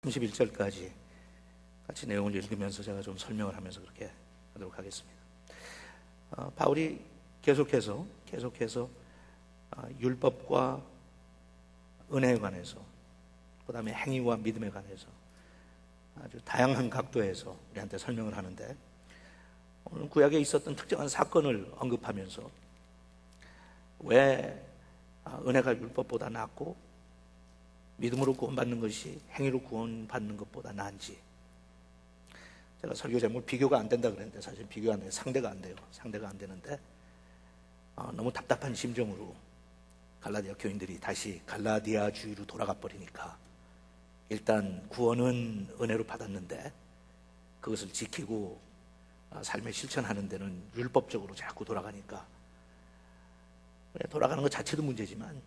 31절까지 같이 내용을 읽으면서 제가 좀 설명을 하면서 그렇게 하도록 하겠습니다. 바울이 계속해서 율법과 은혜에 관해서, 그 다음에 행위와 믿음에 관해서 아주 다양한 각도에서 우리한테 설명을 하는데, 오늘 구약에 있었던 특정한 사건을 언급하면서 왜 은혜가 율법보다 낫고 믿음으로 구원받는 것이 행위로 구원받는 것보다 나은지, 제가 설교 제목을 비교가 안 된다 그랬는데 사실 비교가 안 돼요. 상대가 안 돼요. 상대가 안 되는데 너무 답답한 심정으로 갈라디아 교인들이 다시 갈라디아 주의로 돌아가 버리니까, 일단 구원은 은혜로 받았는데 그것을 지키고 삶에 실천하는 데는 율법적으로 자꾸 돌아가니까, 돌아가는 것 자체도 문제지만,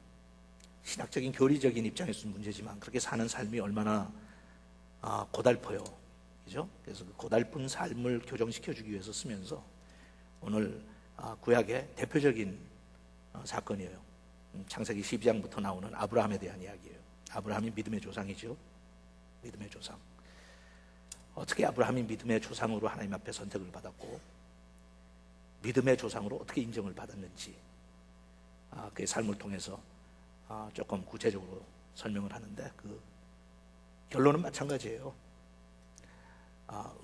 신학적인 교리적인 입장에서도 문제지만, 그렇게 사는 삶이 얼마나 고달퍼요. 그죠? 그래서 그 고달픈 삶을 교정시켜주기 위해서 쓰면서 오늘 구약의 대표적인 사건이에요. 창세기 12장부터 나오는 아브라함에 대한 이야기예요. 아브라함이 믿음의 조상이죠. 믿음의 조상. 어떻게 아브라함이 믿음의 조상으로 하나님 앞에 선택을 받았고, 믿음의 조상으로 어떻게 인정을 받았는지, 그의 삶을 통해서 조금 구체적으로 설명을 하는데, 그 결론은 마찬가지예요.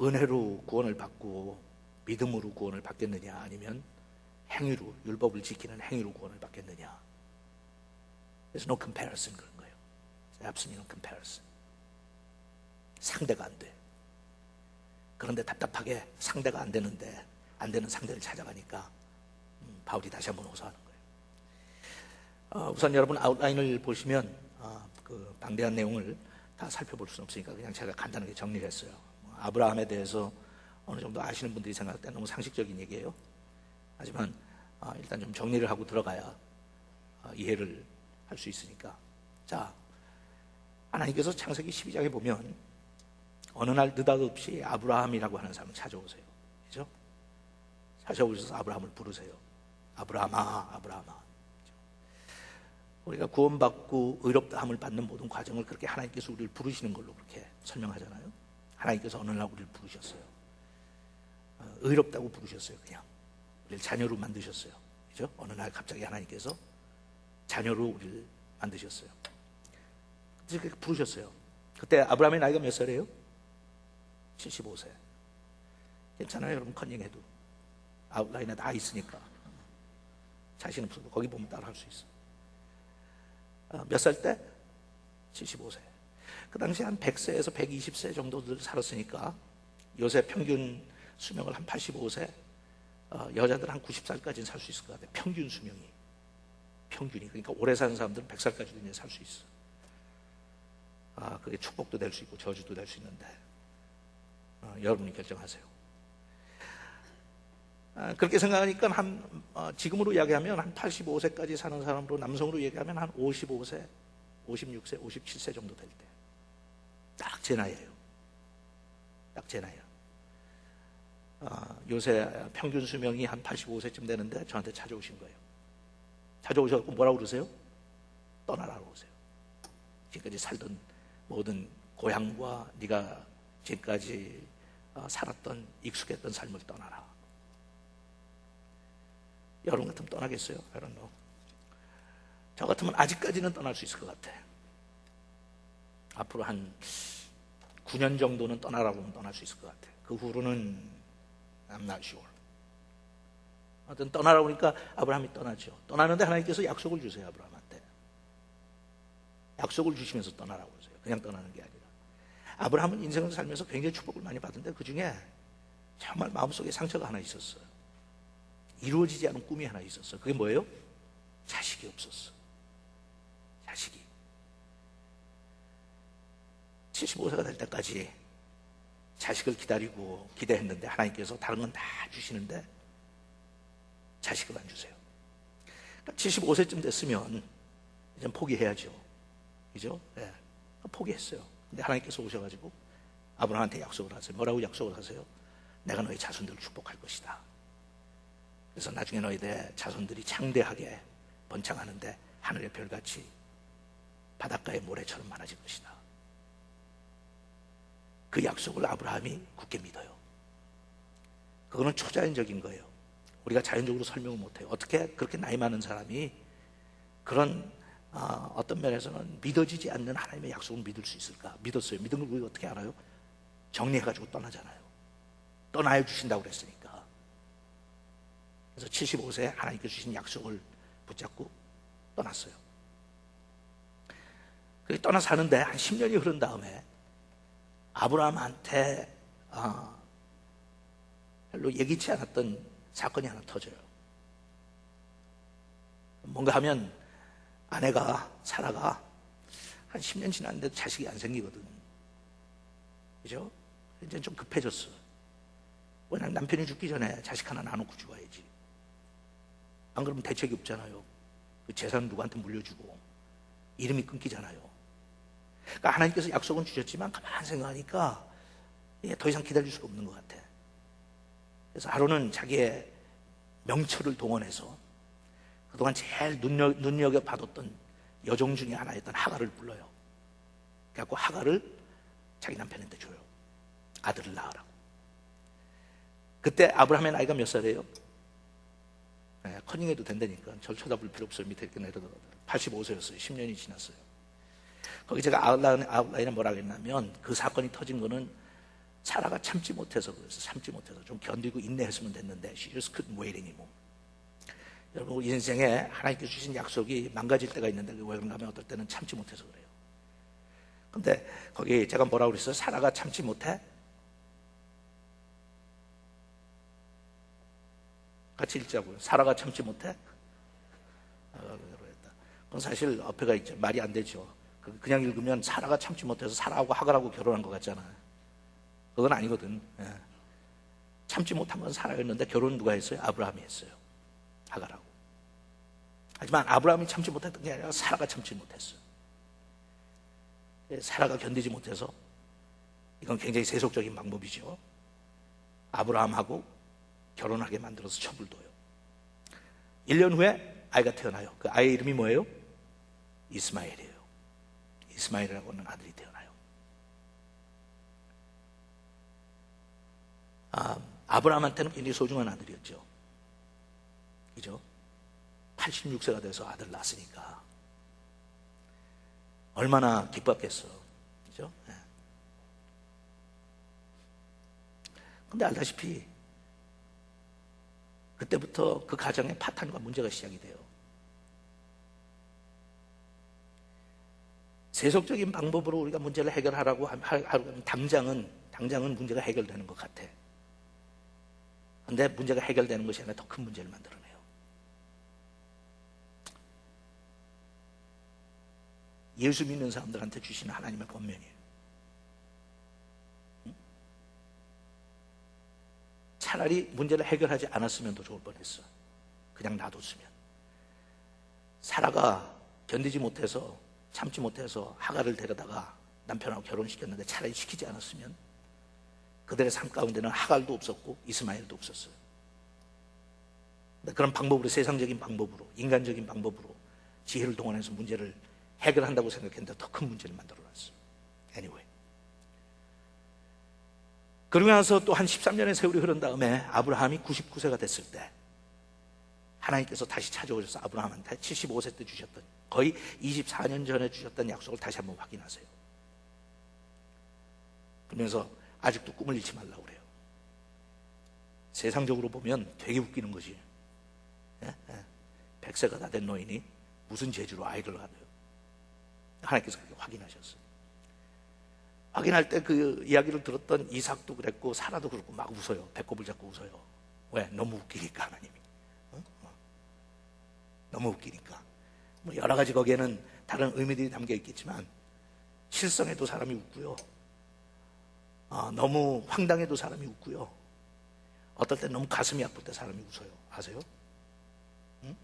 은혜로 구원을 받고 믿음으로 구원을 받겠느냐, 아니면 행위로, 율법을 지키는 행위로 구원을 받겠느냐. There's no comparison. 그런 거예요. Absolutely no comparison. 상대가 안 돼. 그런데 답답하게 상대가 안 되는데, 안 되는 상대를 찾아가니까 바울이 다시 한번 호소하는 거예요. 우선 여러분 아웃라인을 보시면 그 방대한 내용을 다 살펴볼 수는 없으니까 그냥 제가 간단하게 정리를 했어요. 아브라함에 대해서 어느 정도 아시는 분들이 생각할 때 너무 상식적인 얘기예요. 하지만 일단 좀 정리를 하고 들어가야 이해를 할 수 있으니까. 자, 하나님께서 창세기 12장에 보면 어느 날 느닷없이 아브라함이라고 하는 사람을 찾아오세요. 그죠? 찾아오셔서 아브라함을 부르세요. 아브라함아, 아브라함아. 우리가 구원받고 의롭다함을 받는 모든 과정을 그렇게 하나님께서 우리를 부르시는 걸로 그렇게 설명하잖아요. 하나님께서 어느 날 우리를 부르셨어요. 의롭다고 부르셨어요. 그냥 우리를 자녀로 만드셨어요. 그죠? 어느 날 갑자기 하나님께서 자녀로 우리를 만드셨어요. 그렇게 부르셨어요. 그때 아브라함의 나이가 몇 살이에요? 75세. 괜찮아요, 여러분. 컨닝해도 아웃라인에 다 있으니까. 자신 없어도 거기 보면 따라 할 수 있어. 몇 살 때? 75세. 그 당시 한 100세에서 120세 정도들 살았으니까 요새 평균 수명을 한 85세, 여자들 한 90살까지는 살 수 있을 것 같아요. 평균 수명이. 평균이. 그러니까 오래 사는 사람들은 100살까지도 이제 살 수 있어. 그게 축복도 될 수 있고 저주도 될 수 있는데 여러분이 결정하세요. 그렇게 생각하니까 지금으로 이야기하면 한 85세까지 사는 사람으로, 남성으로 얘기하면 한 55세, 56세, 57세 정도 될 때. 딱 제 나이예요. 딱 제 나이야. 요새 평균 수명이 한 85세쯤 되는데 저한테 찾아오신 거예요. 찾아오셔서 뭐라고 그러세요? 떠나라고 그러세요. 지금까지 살던 모든 고향과 네가 지금까지 살았던 익숙했던 삶을 떠나라. 여러분 같으면 떠나겠어요? I don't know. 저 같으면 아직까지는 떠날 수 있을 것 같아. 앞으로 한 9년 정도는 떠나라고 하면 떠날 수 있을 것 같아. 그 후로는 I'm not sure. 하여튼 떠나라고 하니까 아브라함이 떠나죠. 떠나는데 하나님께서 약속을 주세요. 아브라함한테 약속을 주시면서 떠나라고 그러세요. 그냥 떠나는 게 아니라. 아브라함은 인생을 살면서 굉장히 축복을 많이 받은데 그 중에 정말 마음속에 상처가 하나 있었어요. 이루어지지 않은 꿈이 하나 있었어요. 그게 뭐예요? 자식이 없었어. 자식이. 75세가 될 때까지 자식을 기다리고 기대했는데 하나님께서 다른 건 다 주시는데 자식을 안 주세요. 그러니까 75세쯤 됐으면 이제 포기해야죠. 그죠? 네. 포기했어요. 근데 하나님께서 오셔가지고 아브라함한테 약속을 하세요. 뭐라고 약속을 하세요? 내가 너희 자손들을 축복할 것이다. 그래서 나중에 너희들 자손들이 창대하게 번창하는데 하늘의 별같이 바닷가의 모래처럼 많아질 것이다. 그 약속을 아브라함이 굳게 믿어요. 그거는 초자연적인 거예요. 우리가 자연적으로 설명을 못해요. 어떻게 그렇게 나이 많은 사람이 그런 어떤 면에서는 믿어지지 않는 하나님의 약속을 믿을 수 있을까? 믿었어요. 믿은 걸 우리가 어떻게 알아요? 정리해가지고 떠나잖아요. 떠나야 주신다고 그랬으니까. 그래서 75세에 하나님께서 주신 약속을 붙잡고 떠났어요. 그렇게 떠나서 사는데 한 10년이 흐른 다음에 아브라함한테 별로 예기치 않았던 사건이 하나 터져요. 뭔가 하면 아내가 사라가 한 10년 지났는데도 자식이 안 생기거든. 그죠? 이제 좀 급해졌어. 왜냐면 남편이 죽기 전에 자식 하나 나놓고 죽어야지. 안 그러면 대책이 없잖아요. 그 재산은 누구한테 물려주고 이름이 끊기잖아요. 그러니까 하나님께서 약속은 주셨지만 가만히 생각하니까 더 이상 기다릴 수가 없는 것 같아. 그래서 하루는 자기의 명철을 동원해서 그동안 제일 눈여겨봐뒀던 여종 중에 하나였던 하갈을 불러요. 그래갖고 하갈을 자기 남편한테 줘요. 아들을 낳으라고. 그때 아브라함의 나이가 몇 살이에요? 네, 커닝해도 된다니까. 절 쳐다볼 필요 없어요. 밑에 이렇게 내려다가 85세였어요. 10년이 지났어요. 거기 제가 아웃라인에 뭐라고 했냐면 그 사건이 터진 거는 사라가 참지 못해서 그래서 참지 못해서 좀 견디고 인내했으면 됐는데 she just couldn't wait anymore. 여러분 우리 인생에 하나님께서 주신 약속이 망가질 때가 있는데 왜 그런가 하면 어떨 때는 참지 못해서 그래요. 근데 거기 제가 뭐라고 그랬어요? 사라가 참지 못해? 같이 읽자고요. 사라가 참지 못해? 그건 사실 어폐가 있죠. 말이 안 되죠. 그냥 읽으면 사라가 참지 못해서 사라하고 하갈하고 결혼한 것 같잖아. 그건 아니거든. 참지 못한 건 사라였는데 결혼은 누가 했어요? 아브라함이 했어요. 하갈하고. 하지만 아브라함이 참지 못했던 게 아니라 사라가 참지 못했어요. 사라가 견디지 못해서 이건 굉장히 세속적인 방법이죠. 아브라함하고 결혼하게 만들어서 첩을 둬요. 1년 후에 아이가 태어나요. 그 아이의 이름이 뭐예요? 이스마엘이에요. 이스마엘이라고 하는 아들이 태어나요. 아브라함한테는 굉장히 소중한 아들이었죠. 그죠? 86세가 돼서 아들 낳았으니까 얼마나 기뻤겠어. 그죠? 네. 근데 알다시피 그때부터 그 가정에 파탄과 문제가 시작이 돼요. 세속적인 방법으로 우리가 문제를 해결하라고 하면 당장은 문제가 해결되는 것 같아. 그런데 문제가 해결되는 것이 아니라 더 큰 문제를 만들어내요. 예수 믿는 사람들한테 주시는 하나님의 권면이에요. 차라리 문제를 해결하지 않았으면 더 좋을 뻔했어. 그냥 놔뒀으면. 사라가 견디지 못해서 참지 못해서 하갈을 데려다가 남편하고 결혼시켰는데 차라리 시키지 않았으면 그들의 삶 가운데는 하갈도 없었고 이스마엘도 없었어요. 그런 방법으로, 세상적인 방법으로, 인간적인 방법으로 지혜를 동원해서 문제를 해결한다고 생각했는데 더 큰 문제를 만들어놨어요. Anyway. 그러고 나서 또 한 13년의 세월이 흐른 다음에 아브라함이 99세가 됐을 때 하나님께서 다시 찾아오셔서 아브라함한테 75세 때 주셨던, 거의 24년 전에 주셨던 약속을 다시 한번 확인하세요. 그러면서 아직도 꿈을 잃지 말라고 그래요. 세상적으로 보면 되게 웃기는 것이 100세가 다 된 노인이 무슨 재주로 아이를 낳아요. 하나님께서 그렇게 확인하셨어요. 확인할 때 그 이야기를 들었던 이삭도 그랬고 사라도 그렇고 막 웃어요. 배꼽을 잡고 웃어요. 왜? 너무 웃기니까 하나님이. 너무 웃기니까. 뭐 여러 가지 거기에는 다른 의미들이 담겨 있겠지만 실성에도 사람이 웃고요. 너무 황당해도 사람이 웃고요. 어떨 때 너무 가슴이 아플 때 사람이 웃어요. 아세요? 응?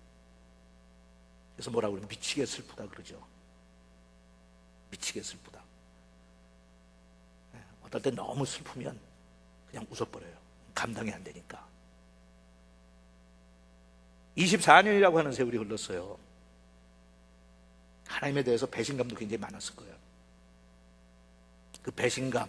그래서 뭐라고 그러면 미치게 슬프다 그러죠. 미치게 슬프다. 어떨 때 너무 슬프면 그냥 웃어버려요. 감당이 안 되니까. 24년이라고 하는 세월이 흘렀어요. 하나님에 대해서 배신감도 굉장히 많았을 거예요. 그 배신감,